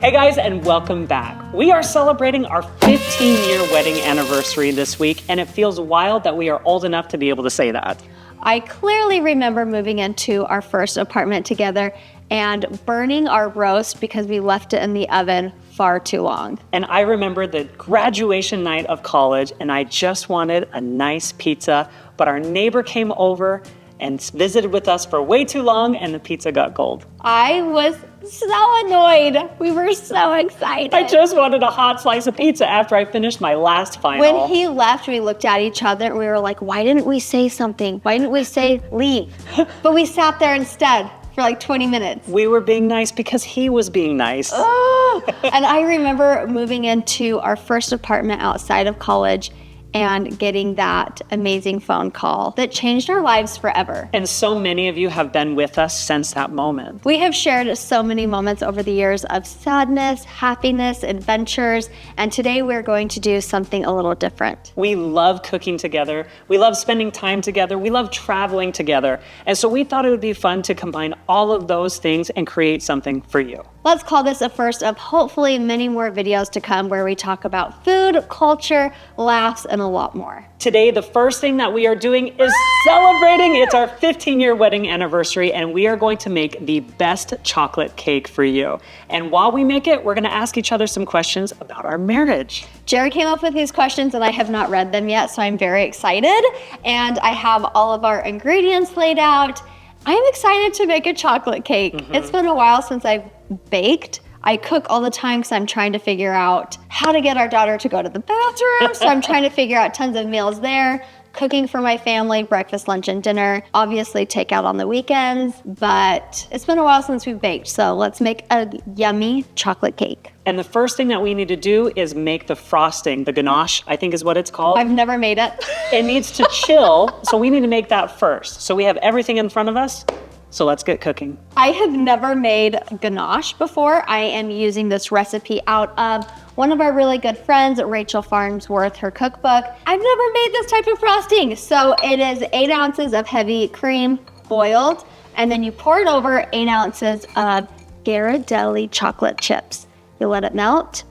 Hey guys, and welcome back. We are celebrating our 15-year wedding anniversary this week, and it feels wild that we are old enough to be able to say that. I clearly remember moving into our first apartment together and burning our roast because we left it in the oven far too long. And I remember the graduation night of college, and I just wanted a nice pizza, but our neighbor came over and visited with us for way too long, and the pizza got cold. I was so annoyed. We were so excited. I just wanted a hot slice of pizza after I finished my last final. When he left, we looked at each other and we were like, why didn't we say something? Why didn't we say leave? But we sat there instead for like 20 minutes. We were being nice because he was being nice. Oh. And I remember moving into our first apartment outside of college and getting that amazing phone call that changed our lives forever. And so many of you have been with us since that moment. We have shared so many moments over the years of sadness, happiness, adventures, and today we're going to do something a little different. We love cooking together. We love spending time together. We love traveling together. And so we thought it would be fun to combine all of those things and create something for you. Let's call this a first of hopefully many more videos to come where we talk about food, culture, laughs, and a lot more. Today, the first thing that we are doing is celebrating. It's our 15-year wedding anniversary, and we are going to make the best chocolate cake for you. And while we make it, we're going to ask each other some questions about our marriage. Jared came up with these questions and I have not read them yet, so I'm very excited. And I have all of our ingredients laid out. I'm excited to make a chocolate cake. It's been a while since I've baked. I cook all the time because I'm trying to figure out how to get our daughter to go to the bathroom. So I'm trying to figure out tons of meals there. Cooking for my family, breakfast, lunch, and dinner. Obviously takeout on the weekends, but it's been a while since we've baked. So let's make a yummy chocolate cake. And the first thing that we need to do is make the frosting, the ganache, I think is what it's called. I've never made it. It needs to chill, so we need to make that first. So we have everything in front of us, so let's get cooking. I have never made ganache before. I am using this recipe out of one of our really good friends, Rachel Farnsworth, her cookbook. I've never made this type of frosting. So it is 8 ounces of heavy cream boiled, and then you pour it over 8 ounces of Ghirardelli chocolate chips. You let it melt,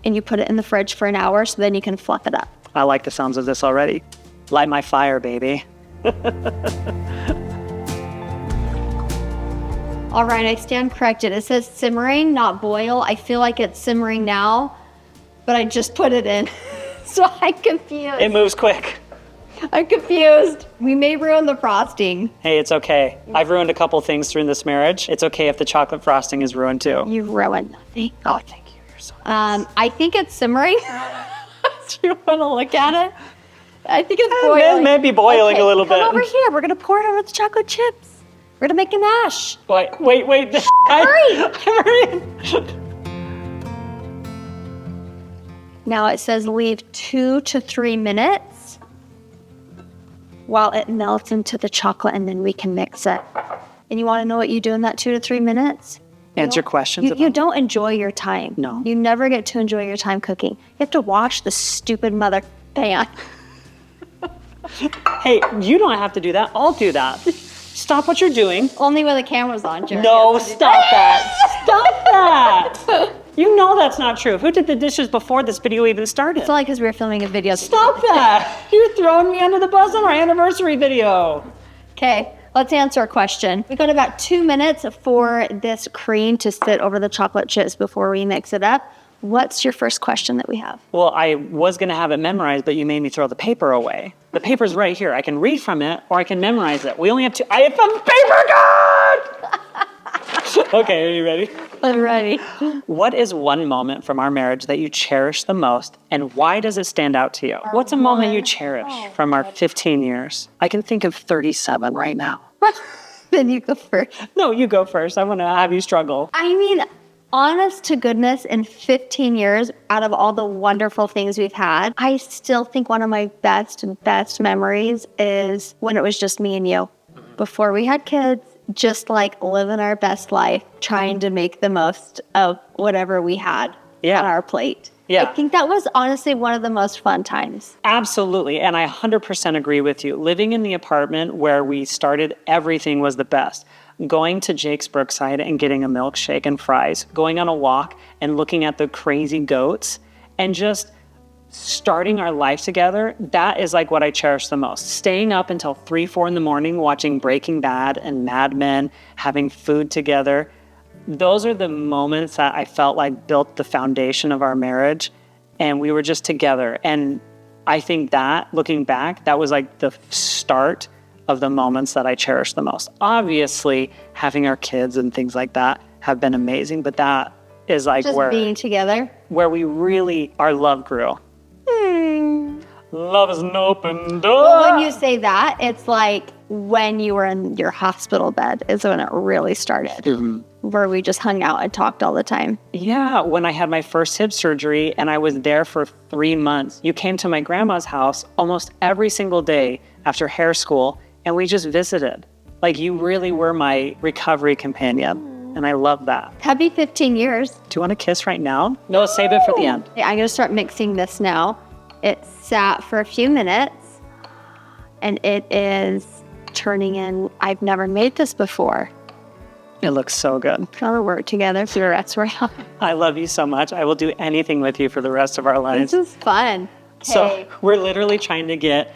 and you put it in the fridge for an hour so then you can fluff it up. I like the sounds of this already. Light my fire, baby. All right, I stand corrected. It says simmering, not boil. I feel like it's simmering now, but I just put it in. So I'm confused. It moves quick. I'm confused. We may ruin the frosting. Hey, it's okay. I've ruined a couple things through this marriage. It's okay if the chocolate frosting is ruined too. You ruined nothing. Oh, thank you. You're so nice. I think it's simmering. Do you want to look at it? I think it's boiling. It may be boiling a little bit. Come over here. We're going to pour it over the chocolate chips. We're going to make ganache. Wait. Hurry. Now it says leave 2 to 3 minutes while it melts into the chocolate, and then we can mix it. And you want to know what you do in that 2 to 3 minutes? Answer questions. You don't enjoy your time. No. You never get to enjoy your time cooking. You have to wash the stupid mother pan. Hey, you don't have to do that. I'll do that. Stop what you're doing. Only when the camera's on, Jerry. No, stop that. Stop that. You know that's not true. Who did the dishes before this video even started? It's only because we were filming a video. Stop that. You're throwing me under the bus on our anniversary video. Okay, let's answer a question. We got about 2 minutes for this cream to sit over the chocolate chips before we mix it up. What's your first question that we have? Well, I was going to have it memorized, but you made me throw the paper away. The paper's right here. I can read from it, or I can memorize it. We only have 2. I have some paper gun! Okay, are you ready? I'm ready. What is one moment from our marriage that you cherish the most, and why does it stand out to you? What's a moment you cherish from our 15 years? I can think of 37 right now. Then you go first. No, you go first. I want to have you struggle. I mean, honest to goodness, in 15 years, out of all the wonderful things we've had, I still think one of my best memories is when it was just me and you. Before we had kids, just like living our best life, trying to make the most of whatever we had on our plate. Yeah. I think that was honestly one of the most fun times. Absolutely. And I 100% agree with you. Living in the apartment where we started, everything was the best. going to Jake's Brookside and getting a milkshake and fries, going on a walk and looking at the crazy goats and just starting our life together, that is like what I cherish the most. Staying up until 3, 4 in the morning, watching Breaking Bad and Mad Men, having food together. Those are the moments that I felt like built the foundation of our marriage, and we were just together. And I think that, looking back, that was like the start of the moments that I cherish the most. Obviously, having our kids and things like that have been amazing, but that is like Just where being together. Where we really, our love grew. Love is an open door. Well, when you say that, it's like when you were in your hospital bed is when it really started, where we just hung out and talked all the time. Yeah, when I had my first hip surgery and I was there for 3 months, you came to my grandma's house almost every single day after hair school, and we just visited. Like, you really were my recovery companion. And I love that. Happy 15 years. Do you want a kiss right now? No, save it for the end. I'm going to start mixing this now. It sat for a few minutes, and it is turning in. I've never made this before. It looks so good. Gotta work together for the rest of our life. I love you so much. I will do anything with you for the rest of our lives. This is fun. So we're literally trying to get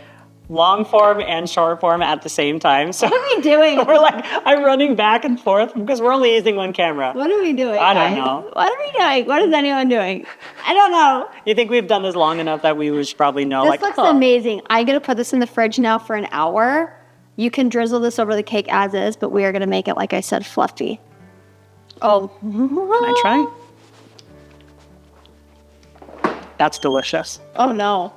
long form and short form at the same time. So what are we doing? We're like, I'm running back and forth because we're only using one camera. What are we doing? I don't know. What are we doing? What is anyone doing? I don't know. You think we've done this long enough that we should probably know? This looks amazing. I'm going to put this in the fridge now for an hour. You can drizzle this over the cake as is, but we are going to make it, like I said, fluffy. Oh. Can I try? That's delicious. Oh, no.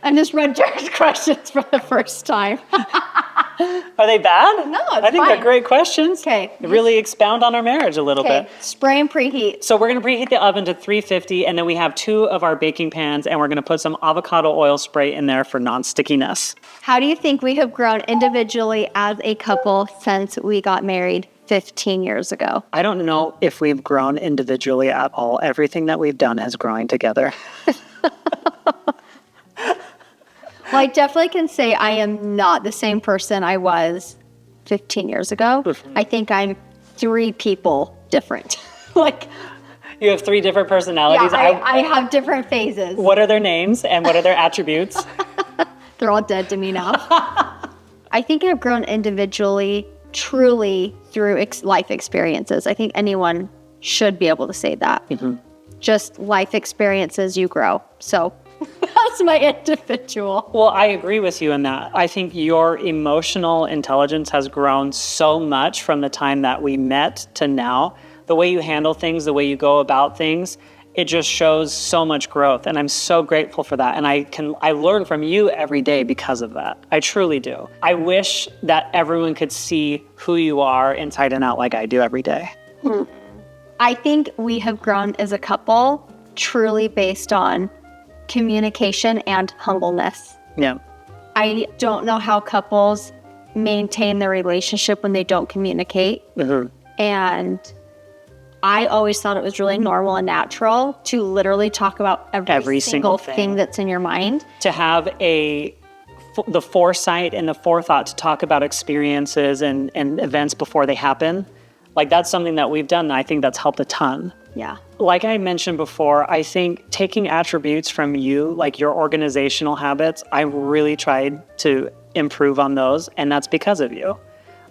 I just read Jared's questions for the first time. Are they bad? No, it's I think fine. they're great questions. Okay. They really expound on our marriage a little bit. Spray and preheat. So we're going to preheat the oven to 350, and then we have 2 of our baking pans, and we're going to put some avocado oil spray in there for non-stickiness. How do you think we have grown individually as a couple since we got married 15 years ago? I don't know if we've grown individually at all. Everything that we've done is growing together. Well, I definitely can say I am not the same person I was 15 years ago. I think I'm 3 people different. Like, you have 3 different personalities. Yeah, I have different phases. What are their names and what are their attributes? They're all dead to me now. I think I've grown individually, truly through life experiences. I think anyone should be able to say that. Just life experiences, you grow. So that's my individual. Well, I agree with you in that. I think your emotional intelligence has grown so much from the time that we met to now. The way you handle things, the way you go about things, it just shows so much growth. And I'm so grateful for that. And I learn from you every day because of that. I truly do. I wish that everyone could see who you are inside and out like I do every day. I think we have grown as a couple truly based on communication and humbleness. Yeah. I don't know how couples maintain their relationship when they don't communicate. And I always thought it was really normal and natural to literally talk about every single thing that's in your mind. To have the foresight and the forethought to talk about experiences and events before they happen. Like, that's something that we've done. And I think that's helped a ton. Yeah. Like I mentioned before, I think taking attributes from you, like your organizational habits, I really tried to improve on those. And that's because of you.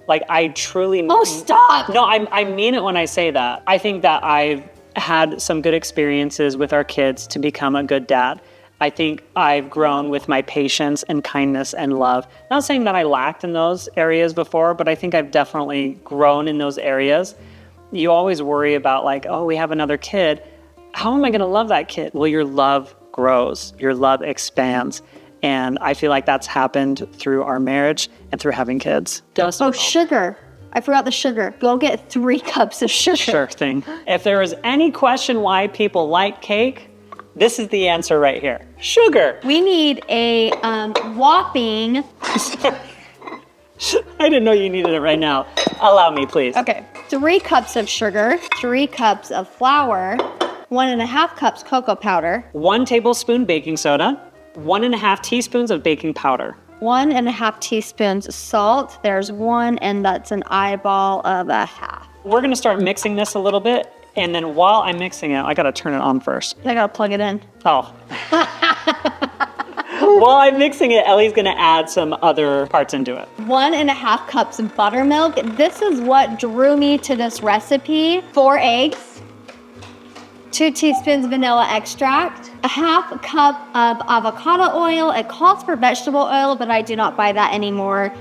Like, I truly... Oh, stop! No, I mean it when I say that. I think that I've had some good experiences with our kids to become a good dad. I think I've grown with my patience and kindness and love. Not saying that I lacked in those areas before, but I think I've definitely grown in those areas. You always worry about, like, oh, we have another kid. How am I going to love that kid? Well, your love grows. Your love expands. And I feel like that's happened through our marriage and through having kids. Oh, sugar. I forgot the sugar. Go get 3 cups of sugar. Sure thing. If there is any question why people like cake, this is the answer right here. Sugar. We need a whopping... I didn't know you needed it right now. Allow me, please. Okay. 3 cups of sugar, 3 cups of flour, 1.5 cups cocoa powder. 1 tablespoon baking soda, 1.5 teaspoons of baking powder. 1.5 teaspoons salt. There's 1, and that's an eyeball of a half. We're gonna start mixing this a little bit, and then while I'm mixing it, I gotta turn it on first. I gotta plug it in. Oh. While I'm mixing it, Ellie's gonna add some other parts into it. 1.5 cups of buttermilk. This is what drew me to this recipe. 4 eggs, 2 teaspoons vanilla extract, a half cup of avocado oil. It calls for vegetable oil, but I do not buy that anymore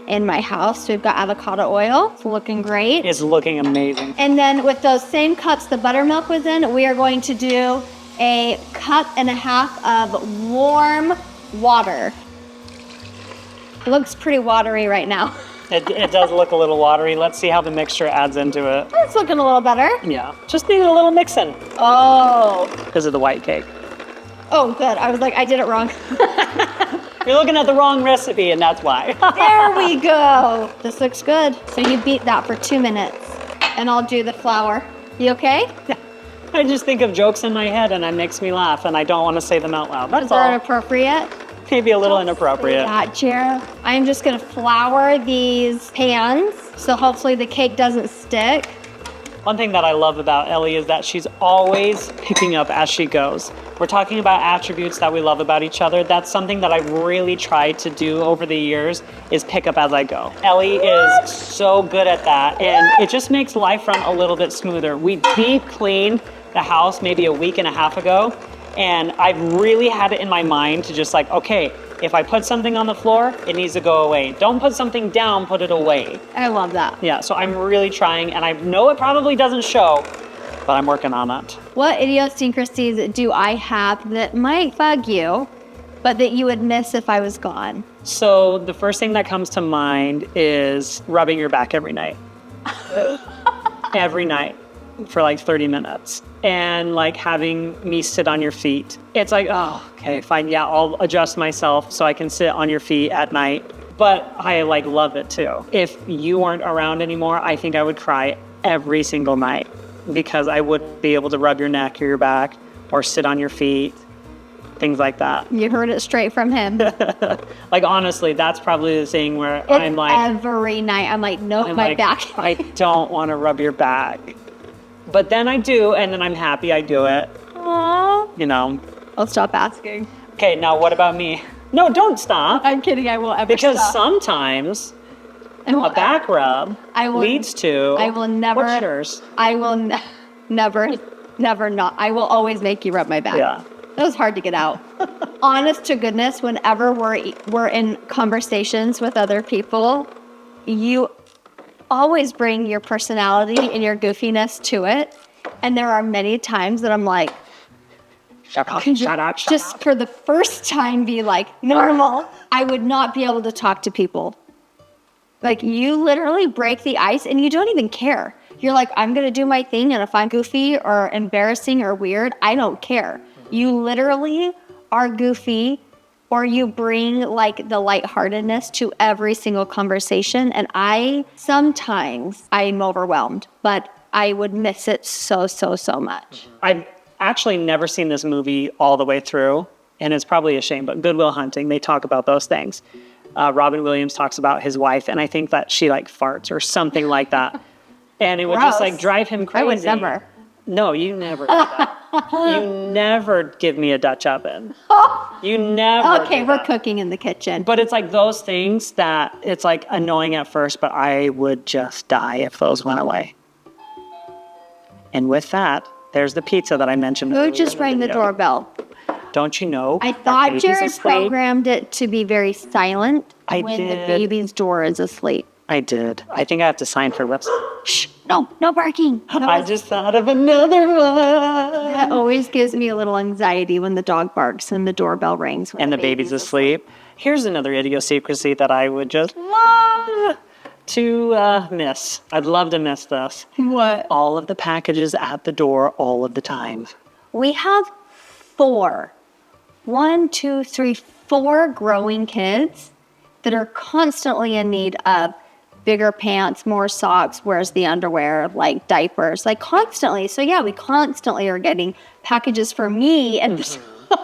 in my house. So we've got avocado oil. It's looking great. It's looking amazing. And then with those same cups the buttermilk was in, we are going to do a 1.5 cup of warm water. It looks pretty watery right now. It does look a little watery. Let's see how the mixture adds into it. It's looking a little better. Yeah, just needed a little mixing Oh. because of the white cake. Oh, good. I was like, I did it wrong. You're looking at the wrong recipe, and that's why. There we go. This looks good. So you beat that for 2 minutes, and I'll do the flour. You okay? I just think of jokes in my head, and it makes me laugh, and I don't want to say them out loud. That's Is that all. appropriate? Maybe a little inappropriate. Yeah, Jared. I'm just gonna flour these pans, so hopefully the cake doesn't stick. One thing that I love about Ellie is that she's always picking up as she goes. We're talking about attributes that we love about each other. That's something that I've really tried to do over the years is pick up as I go. Ellie is so good at that, and it just makes life run a little bit smoother. We deep cleaned the house maybe a week and a half ago, and I've really had it in my mind to just like, okay, if I put something on the floor, it needs to go away. Don't put something down, put it away. I love that. Yeah, so I'm really trying, and I know it probably doesn't show, but I'm working on it. What idiosyncrasies do I have that might bug you, but that you would miss if I was gone? So the first thing that comes to mind is rubbing your back every night. Every night for like 30 minutes. And like having me sit on your feet. It's like, oh, okay, fine. Yeah, I'll adjust myself so I can sit on your feet at night. But I like love it too. If you weren't around anymore, I think I would cry every single night because I wouldn't be able to rub your neck or your back or sit on your feet, things like that. You heard it straight from him. Like, honestly, that's probably the thing where I'm like, every night, I'm like, nope, my back. I don't want to rub your back. But then I do, and then I'm happy I do it. Aww. You know. I'll stop asking. Okay, now what about me? No, don't stop. I'm kidding, I won't ever Because stop. sometimes a back rub leads to... I will never... What's yours? I will never not. I will always make you rub my back. Yeah. That was hard to get out. Honest to goodness, whenever we're in conversations with other people, you always bring your personality and your goofiness to it. And there are many times that I'm like, Shut up. just for the first time be like normal. I would not be able to talk to people. Like, you literally break the ice and you don't even care. You're like, I'm going to do my thing, and if I'm goofy or embarrassing or weird, I don't care. You literally are goofy, or you bring like the lightheartedness to every single conversation. And sometimes I'm overwhelmed, but I would miss it so much. I've actually never seen this movie all the way through, and it's probably a shame, but Good Will Hunting, they talk about those things. Robin Williams talks about his wife, and I think that she like farts or something like that. And it would just like drive him crazy. I would never. No, you never do that. You never give me a Dutch oven. You never. Okay, we're cooking in the kitchen. But it's like those things that it's like annoying at first, but I would just die if those went away. And with that, there's the pizza that I mentioned. Who just rang the doorbell? Don't you know? I thought Jared programmed it to be very silent when the baby's door is asleep. I did. I think I have to sign for lips. Shh, no barking. I just thought of another one. That always gives me a little anxiety when the dog barks and the doorbell rings. And the baby's asleep. Here's another idiosyncrasy that I would just love to miss. I'd love to miss this. What? All of the packages at the door all of the time. We have 4 growing kids that are constantly in need of bigger pants, more socks, where's the underwear, like diapers, like constantly. So yeah, we constantly are getting packages for me. And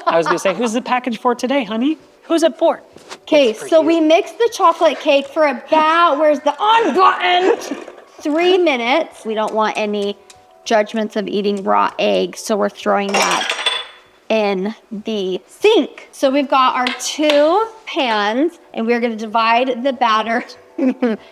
I was going to say, who's the package for today, honey? Who's it for? Okay, so we mixed the chocolate cake for about, where's the on button? 3 minutes. We don't want any judgments of eating raw eggs, so we're throwing that in the sink. So we've got our 2 pans, and we're gonna divide the batter.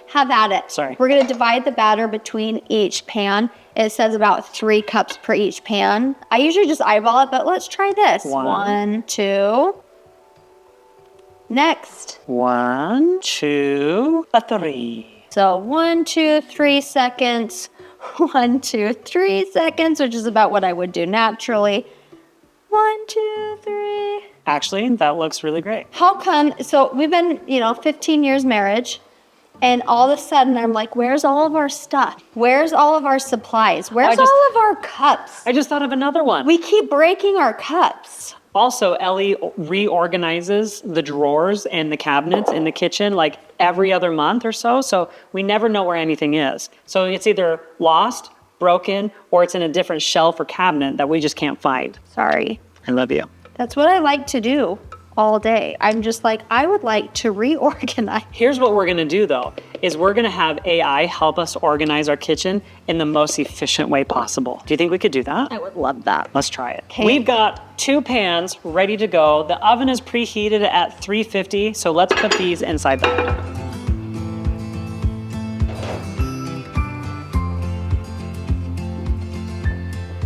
Have at it. Sorry. We're gonna divide the batter between each pan. It says about 3 cups per each pan. I usually just eyeball it, but let's try this. 1, 2. Next. 1, 2, 3. So 1, 2, 3 seconds. 1, 2, 3 seconds, which is about what I would do naturally. 1, 2, 3. Actually, that looks really great. How come? So we've been, 15 years marriage, and all of a sudden I'm like, where's all of our stuff? Where's all of our supplies? Where's all of our cups? I just thought of another one. We keep breaking our cups. Also, Ellie reorganizes the drawers and the cabinets in the kitchen like every other month or so. So we never know where anything is. So it's either lost, broken, or it's in a different shelf or cabinet that we just can't find. Sorry. I love you. That's what I like to do all day. I'm just like, I would like to reorganize. Here's what we're gonna do though, is we're gonna have AI help us organize our kitchen in the most efficient way possible. Do you think we could do that? I would love that. Let's try it. Okay. We've got 2 pans ready to go. The oven is preheated at 350, so let's put these inside that.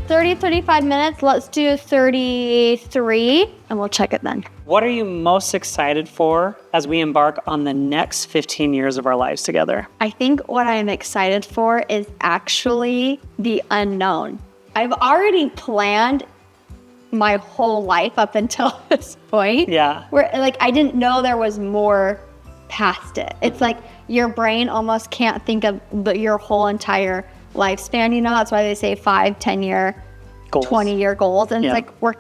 35 minutes. Let's do 33, and we'll check it then. What are you most excited for as we embark on the next 15 years of our lives together? I think what I'm excited for is actually the unknown. I've already planned my whole life up until this point. Yeah. Where I didn't know there was more past it. It's like your brain almost can't think of your whole entire lifespan, That's why they say 5, 10-year, Goals. 20-year goals. And Yeah. it's like,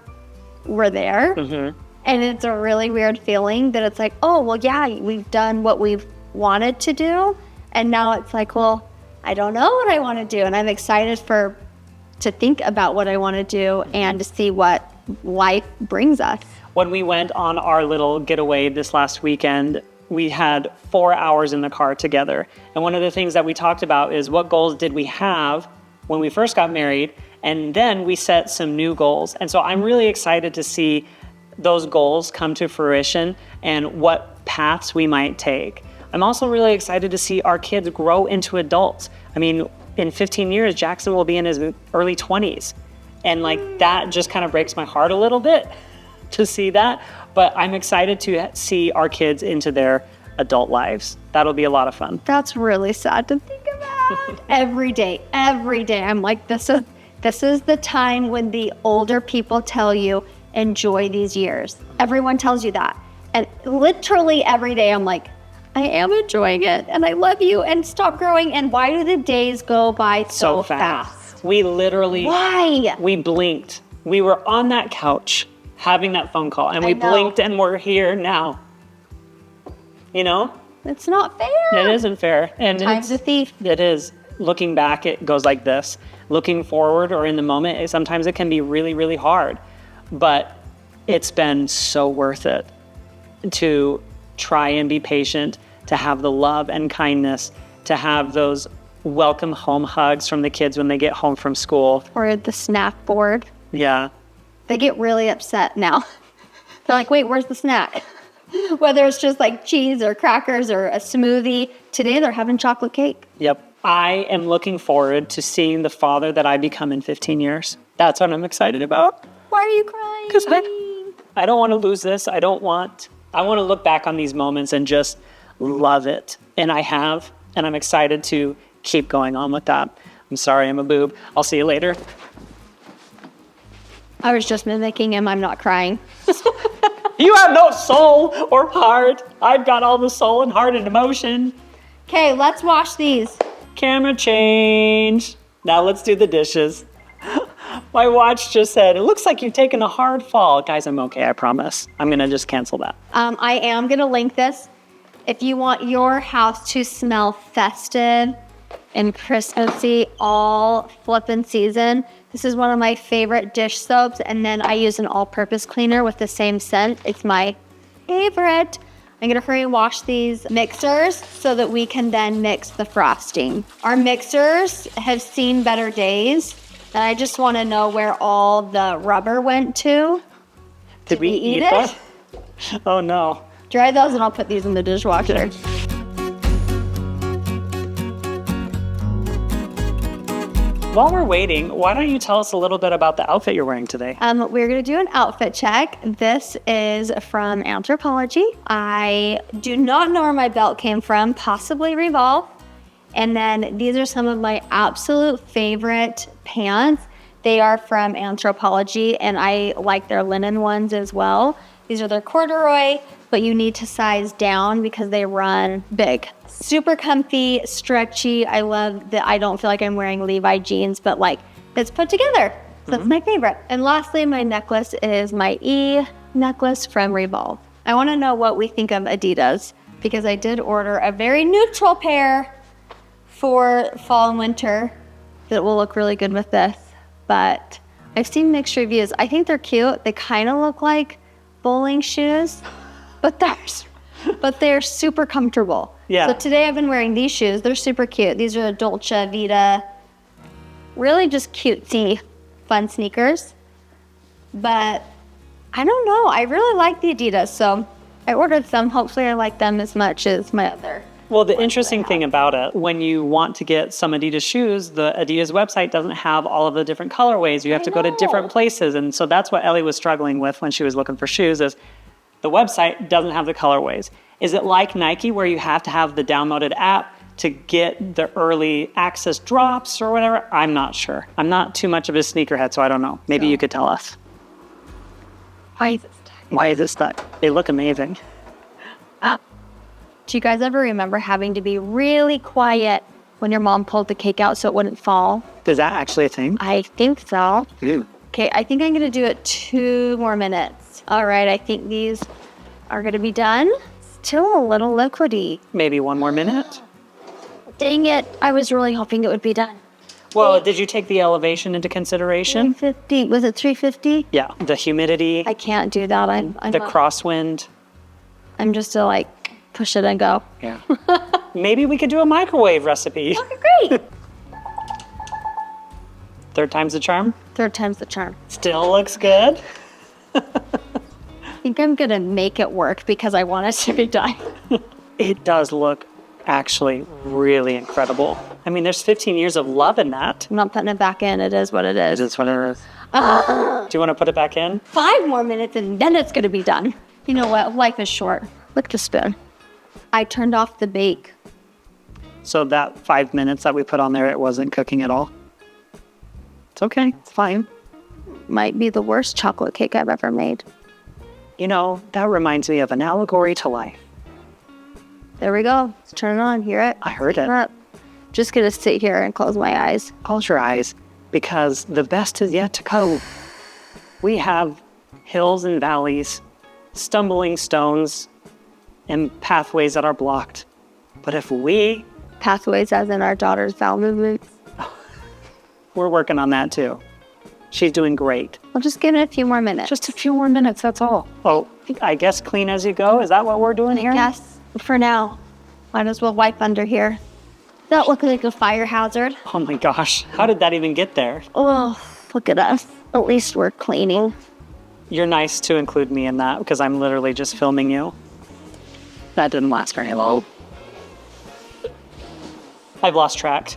we're there. Mm-hmm. And it's a really weird feeling that it's like, oh, well, yeah, we've done what we've wanted to do. And now it's like, well, I don't know what I want to do. And I'm excited to think about what I want to do and to see what life brings us. When we went on our little getaway this last weekend, we had 4 hours in the car together. And one of the things that we talked about is what goals did we have when we first got married? And then we set some new goals. And so I'm really excited to see those goals come to fruition and what paths we might take. I'm also really excited to see our kids grow into adults. I mean, in 15 years, Jackson will be in his early 20s. And that just kind of breaks my heart a little bit to see that. But I'm excited to see our kids into their adult lives. That'll be a lot of fun. That's really sad to think about. Every day, I'm like, this is the time when the older people tell you, enjoy these years. Everyone tells you that. And literally every day I'm like, I am enjoying it, and I love you, and stop growing. And why do the days go by so fast? We literally... Why? We blinked. We were on that couch having that phone call, and we blinked, and we're here now. It's not fair. It isn't fair. And Time's a thief. It is. Looking back, it goes like this. Looking forward or in the moment, sometimes it can be really, really hard. But it's been so worth it to try and be patient, to have the love and kindness, to have those welcome home hugs from the kids when they get home from school. Or the snack board. Yeah. They get really upset now. They're like, wait, where's the snack? Whether it's just like cheese or crackers or a smoothie. Today they're having chocolate cake. Yep. I am looking forward to seeing the father that I become in 15 years. That's what I'm excited about. Why are you crying? Because I don't want to lose this. I want to look back on these moments and just love it. And I have, and I'm excited to keep going on with that. I'm sorry, I'm a boob. I'll see you later. I was just mimicking him. I'm not crying. You have no soul or heart. I've got all the soul and heart and emotion. Okay, let's wash these. Camera change. Now let's do the dishes. My watch just said, it looks like you've taken a hard fall. Guys, I'm okay, I promise. I'm going to just cancel that. I am going to link this. If you want your house to smell festive and Christmassy all flippin' season, this is one of my favorite dish soaps. And then I use an all-purpose cleaner with the same scent. It's my favorite. I'm gonna hurry and wash these mixers so that we can then mix the frosting. Our mixers have seen better days, and I just wanna know where all the rubber went to. Did we eat it? Oh no. Dry those and I'll put these in the dishwasher. While we're waiting, why don't you tell us a little bit about the outfit you're wearing today? We're gonna do an outfit check. This is from Anthropologie. I do not know where my belt came from, possibly Revolve. And then these are some of my absolute favorite pants. They are from Anthropologie, and I like their linen ones as well. These are their corduroy, but you need to size down because they run big. Super comfy, stretchy. I love that I don't feel like I'm wearing Levi jeans, but like it's put together. So that's my favorite. And lastly, my necklace is my E necklace from Revolve. I want to know what we think of Adidas because I did order a very neutral pair for fall and winter that will look really good with this. But I've seen mixed reviews. I think they're cute. They kind of look like bowling shoes, but they're super comfortable. Yeah. So today I've been wearing these shoes. They're super cute. These are Dolce Vita, really just cutesy, fun sneakers. But I don't know. I really like the Adidas, so I ordered some. Hopefully I like them as much as my other. Well, the interesting thing about it, when you want to get some Adidas shoes, the Adidas website doesn't have all of the different colorways. You have to go to different places. And so that's what Ellie was struggling with when she was looking for shoes is the website doesn't have the colorways. Is it like Nike where you have to have the downloaded app to get the early access drops or whatever? I'm not sure. I'm not too much of a sneakerhead, so I don't know. Maybe you could tell us. Why is it stuck? Why is it stuck? They look amazing. Do you guys ever remember having to be really quiet when your mom pulled the cake out so it wouldn't fall? Is that actually a thing? I think so. Ew. Okay, I think I'm gonna do it 2 more minutes. All right, I think these are gonna be done. Still a little liquidy. Maybe 1 more minute? Dang it, I was really hoping it would be done. Well, did you take the elevation into consideration? 350, was it 350? Yeah, the humidity, I can't do that. the crosswind. I'm just to like push it and go. Yeah. Maybe we could do a microwave recipe. Okay, great. 3rd time's the charm. 3rd time's the charm. Still looks good. I think I'm gonna make it work because I want it to be done. It does look actually really incredible. I mean, there's 15 years of love in that. I'm not putting it back in. It is what it is. It's what it is. Do you want to put it back in? 5 more minutes and then it's gonna be done. You know what? Life is short. Look at the spoon. I turned off the bake. So that 5 minutes that we put on there, it wasn't cooking at all? It's okay. It's fine. Might be the worst chocolate cake I've ever made. You know, that reminds me of an allegory to life. There we go. Let's turn it on. Hear it? I heard it. Up. Just gonna sit here and close my eyes. Close your eyes, because the best is yet to come. We have hills and valleys, stumbling stones, and pathways that are blocked. But if we... Pathways as in our daughter's bowel movements. We're working on that too. She's doing great. We'll just give it a few more minutes. Just a few more minutes, that's all. Oh, I guess clean as you go. Is that what we're doing here? Yes, for now. Might as well wipe under here. That looked like a fire hazard. Oh my gosh, how did that even get there? Oh, look at us. At least we're cleaning. You're nice to include me in that because I'm literally just filming you. That didn't last very long. I've lost track.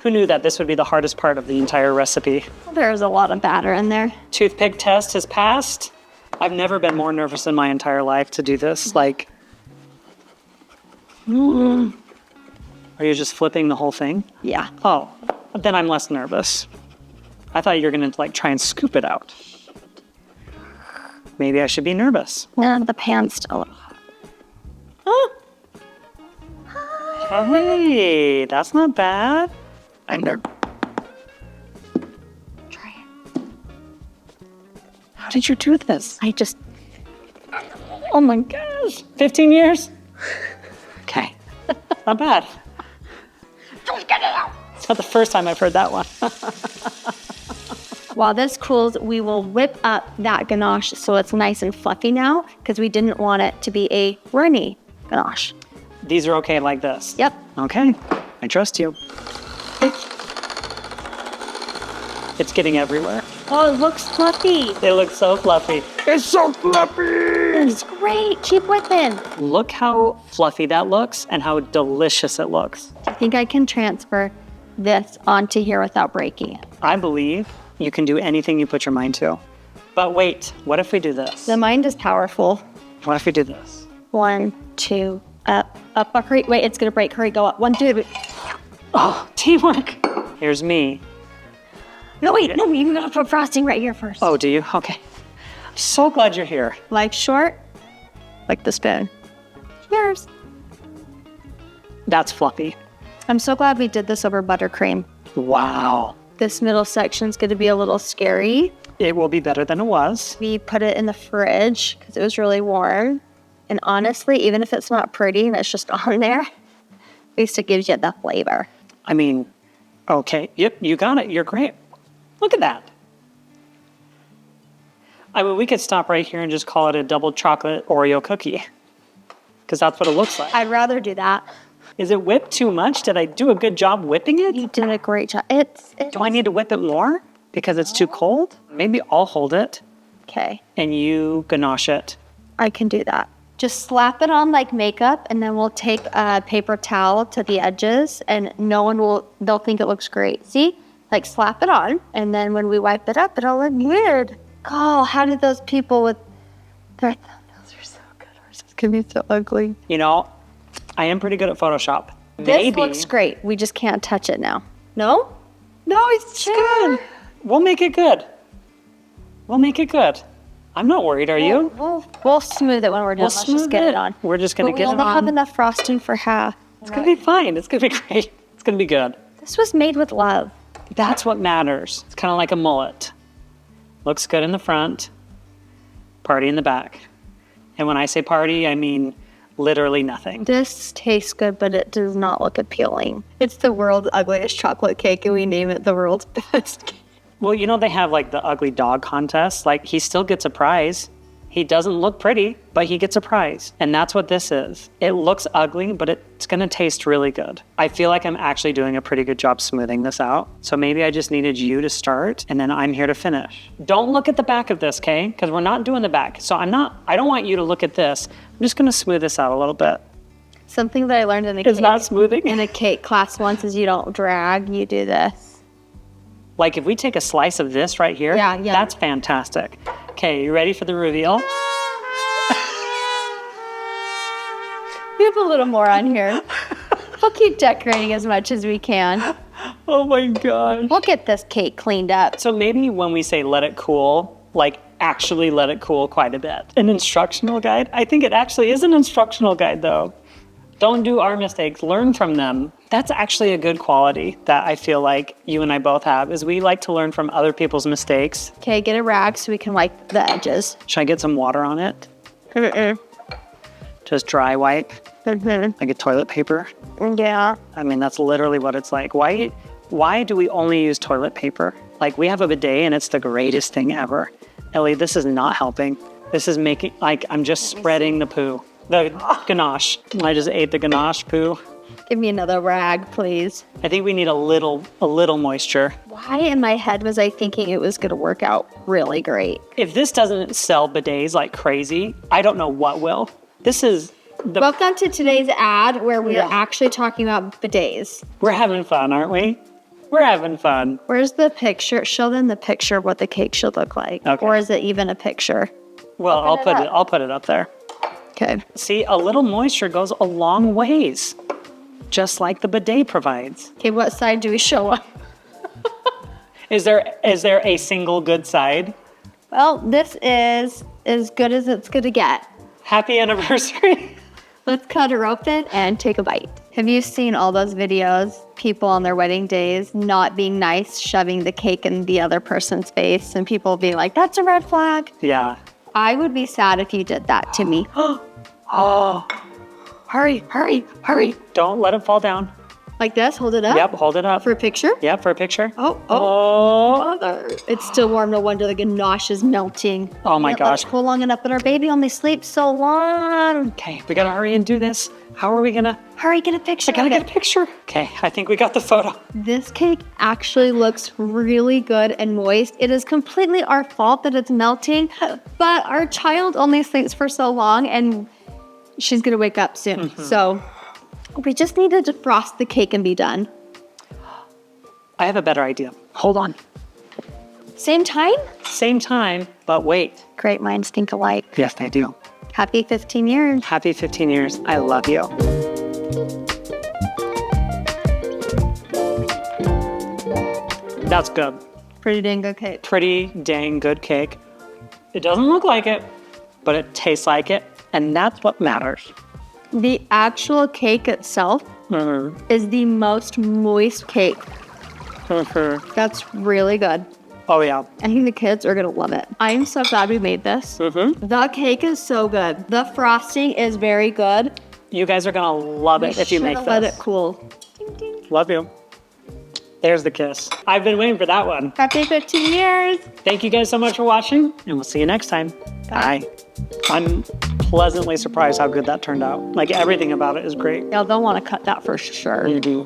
Who knew that this would be the hardest part of the entire recipe? There's a lot of batter in there. Toothpick test has passed. I've never been more nervous in my entire life to do this. Like, are you just flipping the whole thing? Yeah. Oh, then I'm less nervous. I thought you were gonna like try and scoop it out. Maybe I should be nervous. The pan's still a little hot. Oh. Hey, that's not bad. I'm nervous. Try it. How did you do this? I just... Oh my gosh. 15 years? Okay. Not bad. Just get it out. It's not the first time I've heard that one. While this cools, we will whip up that ganache so it's nice and fluffy now because we didn't want it to be a runny ganache. These are okay like this? Yep. Okay, I trust you. It's getting everywhere. Oh, it looks fluffy. They look so fluffy. It's so fluffy! It's great. Keep whipping. Look how fluffy that looks and how delicious it looks. I think I can transfer this onto here without breaking it. I believe you can do anything you put your mind to. But wait, what if we do this? The mind is powerful. What if we do this? 1, 2, up, hurry. Wait, it's gonna break. Hurry, go up. 1, 2. Oh, teamwork. Here's me. No, wait, no, you gotta put frosting right here first. Oh, do you? Okay. I'm so glad you're here. Like short, like the spoon. Cheers. That's fluffy. I'm so glad we did this over buttercream. Wow. This middle section's gonna be a little scary. It will be better than it was. We put it in the fridge because it was really warm. And honestly, even if it's not pretty and it's just on there, at least it gives you the flavor. I mean, okay. Yep, you got it. You're great. Look at that. I mean, we could stop right here and just call it a double chocolate Oreo cookie. Because that's what it looks like. I'd rather do that. Is it whipped too much? Did I do a good job whipping it? You did a great job. Do I need to whip it more? Because it's too cold? Maybe I'll hold it Okay, and you ganache it. I can do that. Just slap it on like makeup, and then we'll take a paper towel to the edges, and they'll think it looks great. See? Like slap it on, and then when we wipe it up, it'll look weird. Oh, how did those people with their thumbnails are so good? Ours is gonna be so ugly. You know, I am pretty good at Photoshop. This looks great. We just can't touch it now. No? No, it's good. We'll make it good. We'll make it good. I'm not worried, are you? We'll smooth it when we're done. Let's just get it on. We're just gonna get it on. We only have enough frosting for half. It's gonna be fine. It's gonna be great. It's gonna be good. This was made with love. That's what matters. It's kind of like a mullet. Looks good in the front, party in the back. And when I say party, I mean literally nothing. This tastes good, but it does not look appealing. It's the world's ugliest chocolate cake, and we name it the world's best cake. Well, you know, they have like the ugly dog contest. Like, he still gets a prize. He doesn't look pretty, but he gets a prize. And that's what this is. It looks ugly, but it's gonna taste really good. I feel like I'm actually doing a pretty good job smoothing this out. So maybe I just needed you to start, and then I'm here to finish. Don't look at the back of this, okay? Because we're not doing the back. So I don't want you to look at this. I'm just gonna smooth this out a little bit. Something that I learned in It's not smoothing? in a cake class once is you don't drag, you do this. Like, if we take a slice of this right here, Yeah. that's fantastic. Okay, you ready for the reveal? We have a little more on here. We'll keep decorating as much as we can. Oh my God. We'll get this cake cleaned up. So maybe when we say let it cool, like actually let it cool quite a bit. An instructional guide? I think it actually is an instructional guide though. Don't do our mistakes, learn from them. That's actually a good quality that I feel like you and I both have, is we like to learn from other people's mistakes. Okay, get a rag so we can wipe the edges. Should I get some water on it? Just dry wipe, like a toilet paper? Yeah. I mean, that's literally what it's like. Why do we only use toilet paper? Like, we have a bidet and it's the greatest thing ever. Ellie, this is not helping. This is making, like, I'm just spreading the poo. The ganache. I just ate the ganache poo. Give me another rag, please. I think we need a little moisture. Why in my head was I thinking it was gonna work out really great? If this doesn't sell bidets like crazy, I don't know what will. This is Welcome to today's ad where we are actually talking about bidets. We're having fun, aren't we? We're having fun. Where's the picture? Show them the picture of what the cake should look like. Okay. Or is it even a picture? Well, I'll put it up there. Okay. See, a little moisture goes a long ways, just like the bidet provides. Okay, what side do we show up? Is there a single good side? Well, this is as good as it's gonna get. Happy anniversary. Let's cut her open and take a bite. Have you seen all those videos, people on their wedding days not being nice, shoving the cake in the other person's face, and people being like, that's a red flag? Yeah. I would be sad if you did that to me. Oh, hurry. Don't let it fall down. Like this, hold it up. Yep, hold it up. For a picture. Yep, for a picture. Oh. It's still warm, no wonder the ganache is melting. Oh my Let it gosh. cool long enough, but our baby only sleeps so long. Okay, we gotta hurry and do this. How are we gonna? Hurry, get a picture. I gotta of get it. a picture. Okay, I think we got the photo. This cake actually looks really good and moist. It is completely our fault that it's melting, but our child only sleeps for so long and she's gonna wake up soon. So we just need to defrost the cake and be done. I have a better idea. Hold on. Same time? Same time, but wait. Great minds think alike. Yes, they do. Happy 15 years. Happy 15 years. I love you. That's good. Pretty dang good cake. Pretty dang good cake. It doesn't look like it, but it tastes like it, and that's what matters. The actual cake itself is the most moist cake. That's really good. Oh, yeah. I think the kids are gonna love it. I'm so glad we made this. The cake is so good. The frosting is very good. You guys are gonna love it if you make Should've this. let it cool. Love you. There's the kiss. I've been waiting for that one. Happy 15 years. Thank you guys so much for watching, and we'll see you next time. Bye. I'm pleasantly surprised how good that turned out. Like, everything about it is great. Yeah, they'll want to cut that for sure. You do.